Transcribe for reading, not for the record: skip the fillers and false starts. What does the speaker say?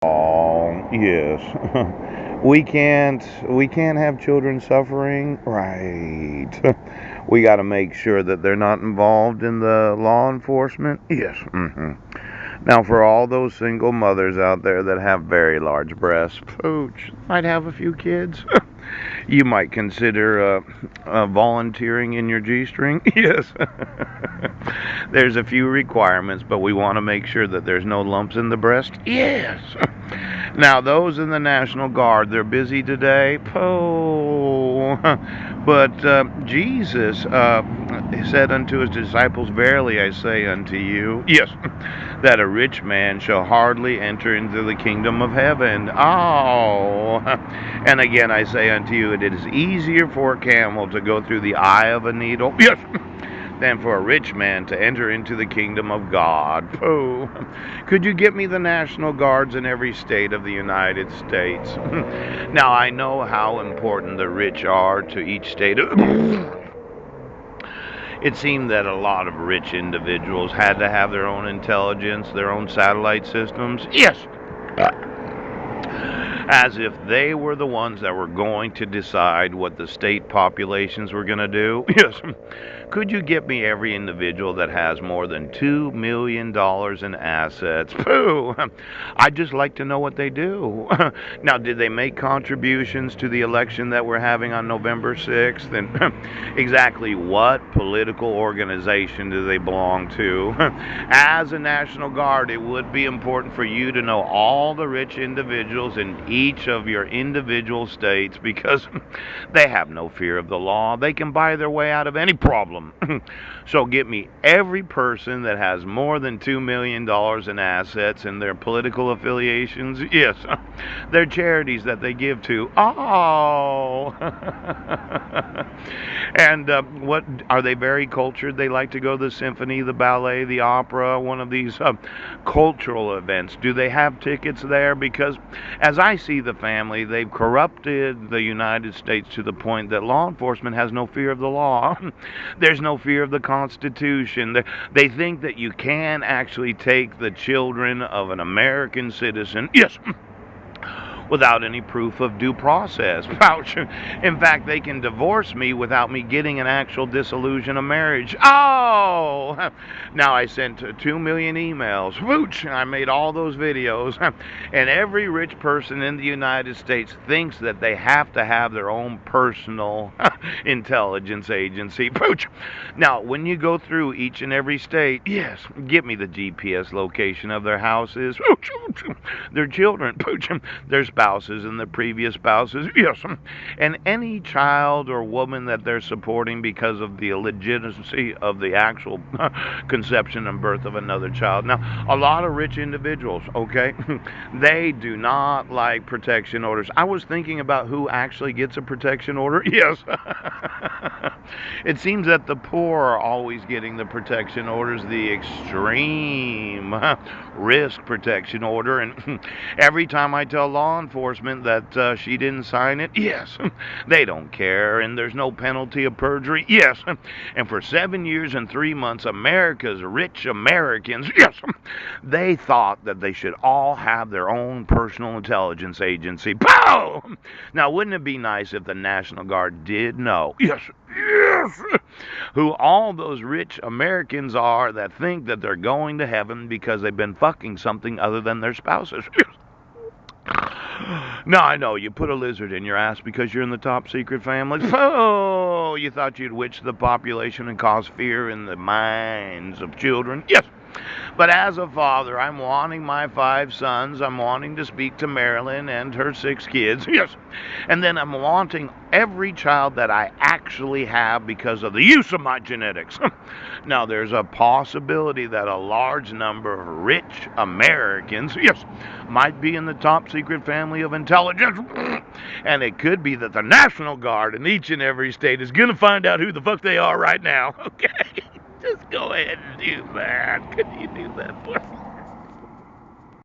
Oh, yes. We can't have children suffering, right? We got to make sure that they're not involved in the law enforcement. Yes. Now, for all those single mothers out there that have very large breasts, pooch, might have a few kids. You might consider volunteering in your G string. Yes. There's a few requirements, but we want to make sure that there's no lumps in the breast. Yes. Now, those in the National Guard, they're busy today. Oh, but Jesus said unto his disciples, verily I say unto you, yes, that a rich man shall hardly enter into the kingdom of heaven. Oh, and again I say unto you, it is easier for a camel to go through the eye of a needle, yes, than for a rich man to enter into the kingdom of God. Oh, could you get me the National Guards in every state of the United States? Now, I know how important the rich are to each state. It seemed that a lot of rich individuals had to have their own intelligence, their own satellite systems. Yes! As if they were the ones that were going to decide what the state populations were going to do. Yes. Could you get me every individual that has more than $2 million in assets? Pooh! I'd just like to know what they do. Now, did they make contributions to the election that we're having on November 6th? And exactly what political organization do they belong to? As a National Guard, it would be important for you to know all the rich individuals in each of your individual states because they have no fear of the law. They can buy their way out of any problem. So get me every person that has more than $2 million in assets and their political affiliations. Yes, their charities that they give to. Oh. And what are they very cultured? They like to go to the symphony, the ballet, the opera, one of these cultural events. Do they have tickets there? Because as I see the family, they've corrupted the United States to the point that law enforcement has no fear of the law. There's no fear of the Constitution. They think that you can actually take the children of an American citizen. Yes. Without any proof of due process. Ouch. In fact, they can divorce me without me getting an actual dissolution of marriage. Oh! Now I sent 2 million emails. Whoosh! I made all those videos. And every rich person in the United States thinks that they have to have their own personal intelligence agency. Pooch! Now, when you go through each and every state, yes, give me the GPS location of their houses, their children, pooch, their spouses and the previous spouses, yes, and any child or woman that they're supporting because of the illegitimacy of the actual conception and birth of another child. Now, a lot of rich individuals, okay, they do not like protection orders. I was thinking about who actually gets a protection order. Yes. It seems that the poor are always getting the protection orders, the extreme risk protection order. And every time I tell law enforcement that she didn't sign it, yes, they don't care. And there's no penalty of perjury, yes. And for 7 years and 3 months, America's rich Americans, yes, they thought that they should all have their own personal intelligence agency. Pow! Now, wouldn't it be nice if the National Guard did know, yes, yes, who all those rich Americans are that think that they're going to heaven because they've been fucking something other than their spouses? Now, I know you put a lizard in your ass because you're in the top secret family. Oh, you thought you'd witch the population and cause fear in the minds of children? Yes. But as a father, I'm wanting my 5 sons. I'm wanting to speak to Marilyn and her 6 kids. Yes. And then I'm wanting every child that I actually have because of the use of my genetics. Now, there's a possibility that a large number of rich Americans, yes, might be in the top secret family of intelligence. And it could be that the National Guard in each and every state is going to find out who the fuck they are right now. Okay? Just go ahead and do that. Could you do that for me?